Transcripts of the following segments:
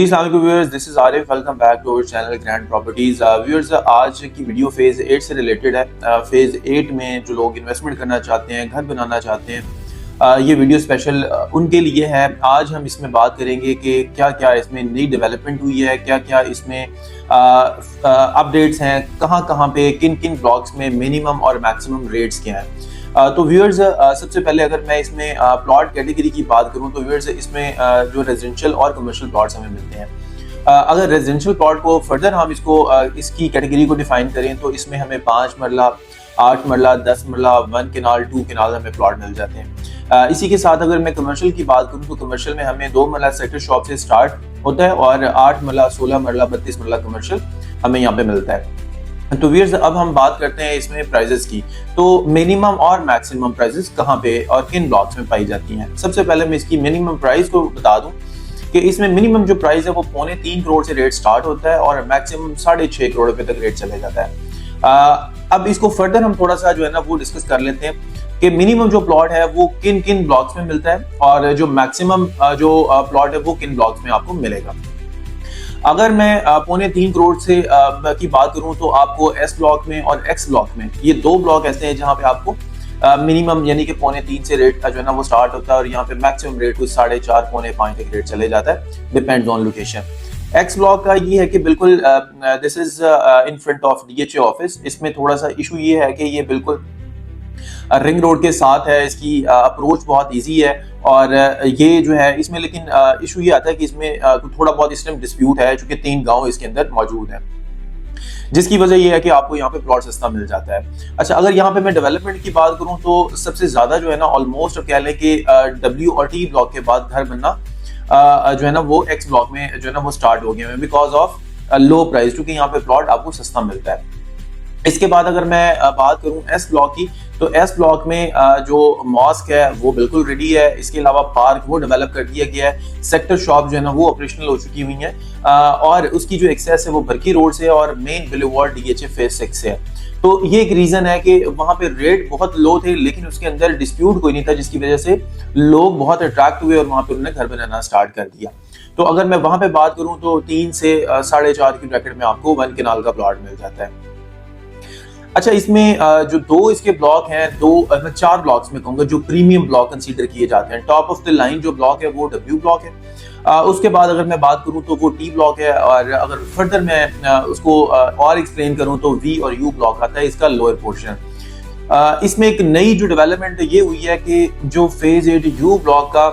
Viewers, this is Arif. Welcome back to our channel grand properties. Viewers, आज की video phase 8 से related है। Phase 8 में जो लोग इन्वेस्टमेंट करना चाहते हैं, घर बनाना चाहते हैं, ये वीडियो स्पेशल उनके लिए है। आज हम इसमें बात करेंगे कि क्या क्या इसमें नई डेवलपमेंट हुई है, क्या क्या इसमें अपडेट्स हैं, कहाँ कहाँ पे किन किन ब्लॉक्स में मिनिमम और मैक्सिमम रेट्स क्या हैं। तो व्यूअर्स, सबसे पहले अगर मैं इसमें प्लॉट कैटेगरी की बात करूं तो व्यूअर्स, इसमें जो रेजिडेंशियल और कमर्शियल प्लॉट्स हमें मिलते हैं। अगर रेजिडेंशियल प्लॉट को फर्दर हम इसकी कैटेगरी को डिफाइन करें तो इसमें हमें 5 मरला, 8 मरला, 10 मरला, 1 केनाल, 2 केनाल हमें प्लॉट मिल जाते हैं। इसी के साथ अगर मैं कमर्शियल की बात करूं तो कमर्शियल में हमें 2 मरला सेक्टर शॉप से स्टार्ट होता है और 8 मरला, 16 मरला, 32 मरला कमर्शियल हमें यहाँ पे मिलता है। तो व्यूअर्स, अब हम बात करते हैं इसमें प्राइजेस की। तो मिनिमम और मैक्सिमम प्राइजेस कहाँ पे और किन ब्लॉक्स में पाई जाती हैं। सबसे पहले मैं इसकी मिनिमम प्राइस को बता दूं कि इसमें मिनिमम जो प्राइस है वो 3.25 करोड़ से रेट स्टार्ट होता है और मैक्सिमम 6.5 करोड़ रुपए तक रेट चले जाता है। अब इसको फर्दर हम थोड़ा सा जो है ना वो डिस्कस कर लेते हैं कि मिनिमम जो प्लॉट है वो किन किन ब्लॉक्स में मिलता है और जो मैक्सिमम जो प्लॉट है वो किन ब्लॉक्स में आपको मिलेगा। अगर मैं 3.25 करोड़ से की बात करूं तो आपको एस ब्लॉक में और एक्स ब्लॉक में, ये 2 ब्लॉक ऐसे हैं जहां पे आपको मिनिमम यानी कि 3.25 से रेट का जो है ना वो स्टार्ट होता है और यहाँ पे मैक्सिमम रेट कुछ 4.5 पौने 5 तक रेट चले जाता है, depends on location. X block का ये है कि बिल्कुल this is in front of DHA office. इसमें थोड़ा सा इशू ये है कि ये बिल्कुल रिंग रोड के साथ है, इसकी अप्रोच बहुत इजी है और ये जो है इसमें, लेकिन इशू ये आता है कि इसमें थोड़ा बहुत इस टाइम डिस्प्यूट है चूंकि 3 गांव इसके अंदर मौजूद हैं, जिसकी वजह ये है कि आपको यहाँ पे प्लॉट सस्ता मिल जाता है। अच्छा, अगर यहाँ पे मैं डेवलपमेंट की बात करूँ तो सबसे ज्यादा जो है ना ऑलमोस्ट कह लें कि डब्ल्यू और टी ब्लॉक के बाद घर बनना जो है ना वो एक्स ब्लॉक में जो है ना वो स्टार्ट हो गया है बिकॉज ऑफ लो प्राइस, क्योंकि यहाँ पे प्लॉट आपको सस्ता मिलता है। इसके बाद अगर मैं बात करूं एस ब्लॉक की तो एस ब्लॉक में जो मॉस्क है वो बिल्कुल रेडी है। इसके अलावा पार्क वो डेवलप कर दिया गया है, सेक्टर शॉप जो है ना वो ऑपरेशनल हो चुकी हुई है और उसकी जो एक्सेस है वो बरकी रोड से और मेन बुलेवार्ड डीएचए फेज 6 से है। तो ये एक रीजन है कि वहां पे रेट बहुत लो थे लेकिन उसके अंदर डिस्प्यूट कोई नहीं था, जिसकी वजह से लोग बहुत अट्रैक्ट हुए और वहां पे उन्होंने घर बनाना स्टार्ट कर दिया। तो अगर मैं वहां पे बात करूं तो 3 से 4.5 की ब्रैकेट में आपको 1 केनाल का प्लॉट मिल जाता है। अच्छा, इसमें जो 2 इसके ब्लॉक हैं, 4 ब्लॉक्स में कहूंगा जो प्रीमियम ब्लॉक कंसीडर किए जाते हैं। टॉप ऑफ द लाइन जो ब्लॉक है वो डब्ल्यू ब्लॉक है। उसके बाद अगर मैं बात करूं तो वो टी ब्लॉक है और अगर फर्दर मैं उसको और एक्सप्लेन करूं तो वी और यू ब्लॉक आता है, इसका लोअर पोर्शन। इसमें एक नई जो डेवलपमेंट ये हुई है कि जो फेज 8 यू ब्लॉक का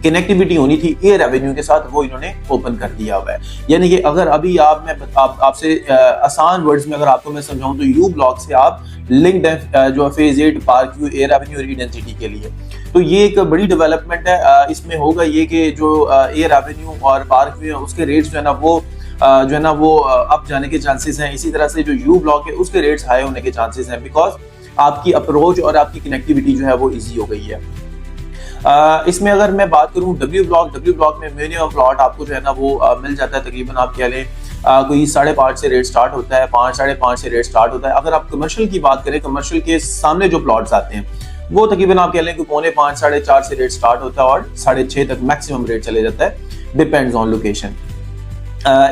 कनेक्टिविटी होनी थी एयर एवेन्यू के साथ, वो इन्होंने ओपन कर दिया हुआ है। यानी कि अगर अभी आपसे आसान वर्ड्स में अगर आपको मैं समझाऊं तो यू ब्लॉक से आप लिंक्ड है जो phase 8 park view, air Avenue और डेंसिटी के लिए। तो ये एक बड़ी डेवलपमेंट है। इसमें होगा ये कि जो एयर एवेन्यू और पार्क व्यू है उसके रेट्स जो है ना वो अप जाने के चांसेस हैं। इसी तरह से जो यू ब्लॉक है उसके रेट्स हाई होने के चांसेस हैं बिकॉज आपकी अप्रोच और आपकी कनेक्टिविटी जो है वो ईजी हो गई है। इसमें अगर मैं बात करूं डब्ल्यू ब्लॉक में मिनिमम प्लॉट आपको जो है ना वो मिल जाता है, तकरीबन आप कह लें कोई 5.5 से रेट स्टार्ट होता है, 5, 5.5 से रेट स्टार्ट होता है। अगर आप कमर्शियल की बात करें, कमर्शियल के सामने जो प्लॉट्स आते हैं वो तकरीबन आप कह लें कि 4.25, 4.5 से रेट स्टार्ट होता है और 6.5 तक मैक्सिमम रेट चले जाता है, डिपेंड्स ऑन लोकेशन।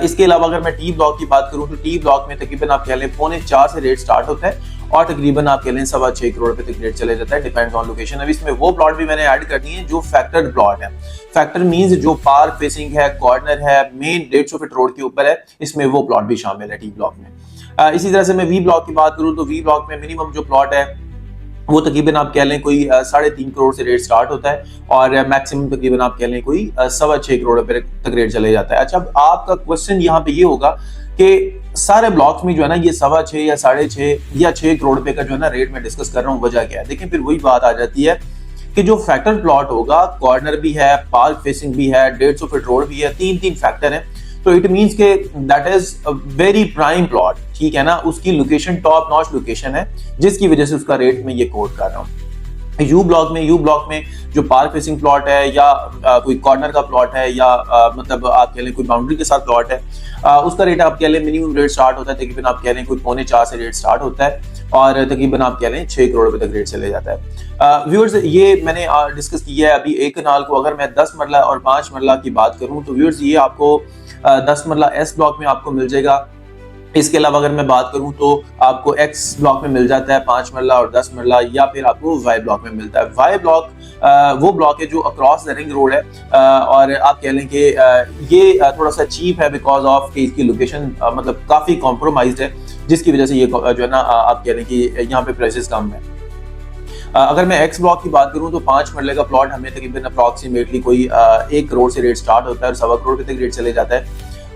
इसके अलावा अगर मैं टी ब्लॉक की बात करूं तो टी ब्लॉक में तकरीबन आप कह लें 4.25 से रेट स्टार्ट होता है और तकरीबन आप कह लें 6.25 करोड़ रुपए तक रेट चले जाता है, डिपेंड्स ऑन लोकेशन। अब इसमें वो प्लॉट भी मैंने ऐड कर दिए हैं जो फैक्टर्ड प्लॉट है। फैक्टर मींस जो पार्क फेसिंग है, कॉर्नर है, मेन 150 फीट रोड के ऊपर है, इसमें वो प्लॉट भी शामिल है टी ब्लॉक में। इसी तरह से मैं वी ब्लॉक की बात करूं तो वी ब्लॉक में मिनिमम जो प्लॉट है वो तकरीबन आप कह लें कोई 3.5 करोड़ से रेट स्टार्ट होता है और मैक्सिमम तकरीबन आप कह लें कोई 6.25 करोड़ रुपए तक रेट चले जाता है। अच्छा, अब आपका क्वेश्चन यहाँ पे ये होगा कि सारे ब्लॉक्स में जो है ना ये 6.25 या 6.5 या 6 करोड़ रुपए का जो है ना रेट में डिस्कस कर रहा हूँ, वजह क्या है। देखिए, फिर वही बात आ जाती है कि जो फैक्टर प्लॉट होगा, कॉर्नर भी है, पार्क फेसिंग भी है, 150 फीट रोड भी है, 3 फैक्टर है, तो इट मींस के that is a very prime plot, ठीक है ना। उसकी लोकेशन टॉप नॉच लोकेशन है, जिसकी वजह से उसका रेट मैं ये कोट कर रहा हूँ। यू ब्लॉक में जो पार्क फेसिंग प्लॉट है या कोई कॉर्नर का प्लॉट है या मतलब आप कह लें कोई बाउंड्री के साथ प्लॉट है, उसका रेट आप कह लें मिनिमम रेट स्टार्ट होता है तकरीबन आप कह लें कोई 3.25 से रेट स्टार्ट होता है और तकरीबन आप कह लें 6 करोड़ रुपए तक रेट चले जाता है। व्यूअर्स, ये मैंने डिस्कस किया है अभी एक कनाल को। अगर मैं 10 मरला और 5 मरला की बात करूं तो व्यूअर्स ये आपको 10 मरला एस ब्लॉक में आपको मिल जाएगा। इसके अलावा अगर मैं बात करूं तो आपको एक्स ब्लॉक में मिल जाता है 5 मरला और 10 मरला, या फिर आपको वाई ब्लॉक में मिलता है। वाई ब्लॉक वो ब्लॉक है जो अक्रॉस द रिंग रोड है और आप कह लें कि ये थोड़ा सा चीप है बिकॉज ऑफ कि इसकी लोकेशन मतलब काफी कॉम्प्रोमाइज्ड है, जिसकी वजह से ये जो है ना आप कह लें कि यहाँ पे प्राइसेस कम है। अगर मैं एक्स ब्लॉक की बात करूं तो 5 मरले का प्लॉट हमें तकरीबन अप्रॉक्सीमेटली कोई 1 करोड़ से रेट स्टार्ट होता है और 1.25 करोड़ तक रेट चले जाता है।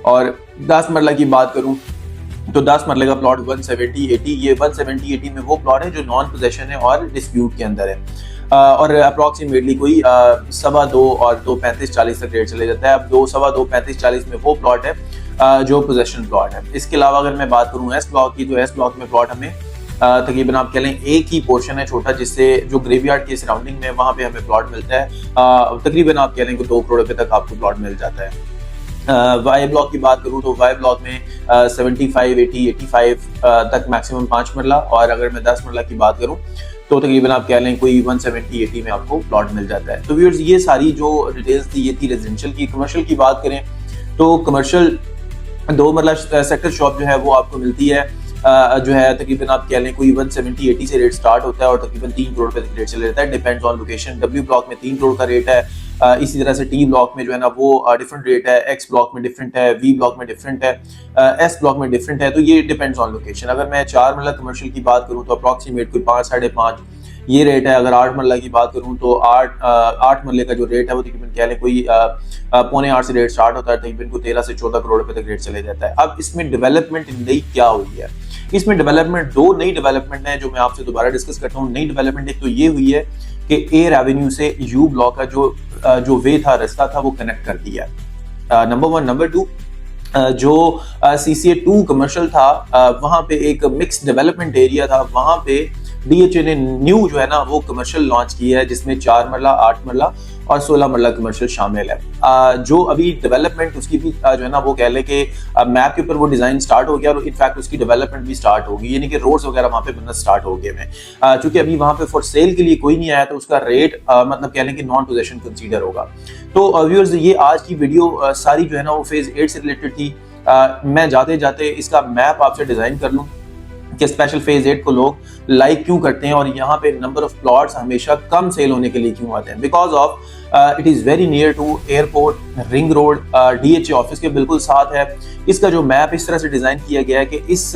और 10 मरला की बात करूं तो 10 मरले का प्लॉट 170-80, ये 170-80 में वो प्लॉट है जो नॉन पोजेशन है और डिस्प्यूट के अंदर है और अप्रॉक्सीमेटली कोई 2.25 और 2.35-40 तक रेट चले जाता है। अब 2.25-2.35-40 में वो प्लॉट है जो पोजेशन प्लॉट है। इसके अलावा अगर मैं बात करूँ एस ब्लॉक की तो एस ब्लॉक में प्लॉट हमें तकरीबन आप कह लें एक ही पोर्शन है छोटा, जिससे जो ग्रेवयार्ड के सराउंडिंग में वहाँ पे हमें प्लॉट मिलता है। तकरीबन आप कह लें कि 2 करोड़ रुपए तक आपको प्लॉट मिल जाता है। वाई ब्लॉक की बात करूं तो वाई ब्लॉक में 75, 80, 85 तक मैक्सिमम 5 मरला, और अगर मैं 10 मरला की बात करूं तो तकरीबन आप कह लें कोई 170-80 में आपको प्लॉट मिल जाता है। तो व्यूअर्स, ये सारी जो डिटेल्स थी ये थी रेजिडेंशियल की। कमर्शियल की बात करें तो कमर्शियल 2 मरला सेक्टर शॉप जो है वो आपको मिलती है जो है तकरीबन आप कह लें कोई 170-80 से रेट स्टार्ट होता है और तकरीबन 3 करोड़ रुपए तक रेट चले जाता है, depends on location. W block में 3 करोड़ का रेट है, इसी तरह से टी ब्लॉक में जो है ना वो डिफरेंट रेट है, एक्स ब्लॉक में डिफरेंट है, वी ब्लॉक में डिफरेंट है, एस ब्लॉक में डिफरेंट है। तो ये डिपेंड्स ऑन लोकेशन। अगर मैं 4 मरला कमर्शियल की बात करूँ तो अप्रॉक्सीमेट कोई 5-5.5 ये रेट है। अगर 8 मरला की बात करूँ तो 8 मरले का जो रेट है वो तकरीबन कह लें कोई 7.25 से रेट स्टार्ट होता है, तकरीबन को 13 से 14 करोड़ रुपए तक रेट चले जाता है। अब इसमें डेवलपमेंट नई क्या हुई है? इसमें डेवलपमेंट 2 नई डेवलपमेंट है जो मैं आपसे दोबारा डिस्कस करता हूँ। नई डेवलपमेंट एक तो ये हुई है कि एयर एवेन्यू से यू ब्लॉक का जो वे था, रास्ता था, वो कनेक्ट कर दिया। नंबर 1। नंबर 2, जो CCA 2 कमर्शियल था वहां पे एक मिक्स डेवलपमेंट एरिया था, वहां पे DHA ने न्यू जो है ना वो कमर्शियल लॉन्च किया है जिसमें 4 मरला, 8 मरला और 16 मरला कमर्शियल शामिल है। जो अभी डेवलपमेंट उसकी भी जो है ना वो कह ले कि मैप के ऊपर वो डिजाइन स्टार्ट हो गया और इनफैक्ट उसकी डेवलपमेंट भी स्टार्ट होगी, यानी कि रोड्स वगैरह वहाँ पे बनना स्टार्ट हो गए हैं। चूंकि अभी वहाँ पे फॉर सेल के लिए कोई नहीं आया तो उसका रेट मतलब कह लें कि नॉन पोजेशन कंसीडर होगा। तो व्यूअर्स, ये आज की वीडियो सारी जो है ना वो फेज 8 से रिलेटेड थी। मैं जाते जाते इसका मैप आपसे डिजाइन कर लूँ कि स्पेशल फेज 8 को लोग लाइक क्यों करते हैं और यहाँ पे नंबर ऑफ प्लॉट्स हमेशा कम सेल होने के लिए क्यों आते हैं। Because of it is very near to airport, ring road, DHA office के बिल्कुल साथ है। इसका जो मैप इस तरह से डिज़ाइन किया गया है कि इस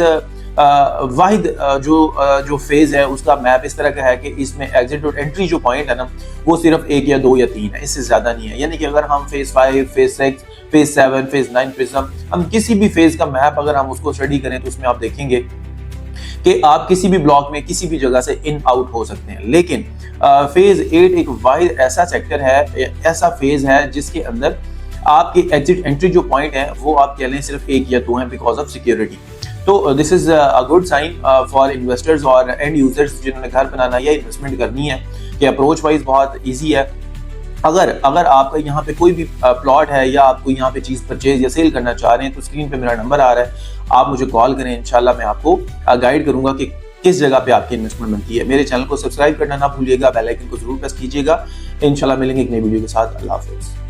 वाहिद जो फेज है उसका मैप इस तरह का है कि इसमें एग्जिट और एंट्री जो पॉइंट है ना वो सिर्फ 1 या 2 या 3 है, इससे ज़्यादा नहीं है। यानी कि अगर हम phase 5, phase 6, phase 7, phase 9, phase हम किसी भी फेज का मैप अगर हम उसको स्टडी करें तो उसमें आप देखेंगे कि आप किसी भी ब्लॉक में किसी भी जगह से इन आउट हो सकते हैं। लेकिन फेज 8 एक वाहिद ऐसा सेक्टर है, ऐसा फेज है जिसके अंदर आपके एग्जिट एंट्री जो पॉइंट है वो आप कह लें सिर्फ 1 या 2 हैं बिकॉज ऑफ सिक्योरिटी। तो this is a good sign for investors और एंड यूजर्स जिन्होंने घर बनाना या इन्वेस्टमेंट करनी है कि अप्रोच वाइज बहुत ईजी है। अगर आपका यहाँ पे कोई भी प्लॉट है या आपको यहाँ पे चीज़ परचेज या सेल करना चाह रहे हैं तो स्क्रीन पे मेरा नंबर आ रहा है, आप मुझे कॉल करें, इंशाल्लाह मैं आपको गाइड करूंगा कि किस जगह पे आपकी इन्वेस्टमेंट बनती है। मेरे चैनल को सब्सक्राइब करना ना भूलिएगा, बेल आइकन को जरूर प्रेस कीजिएगा। इंशाल्लाह मिलेंगे एक नई वीडियो के साथ। अल्लाह हाफिज़।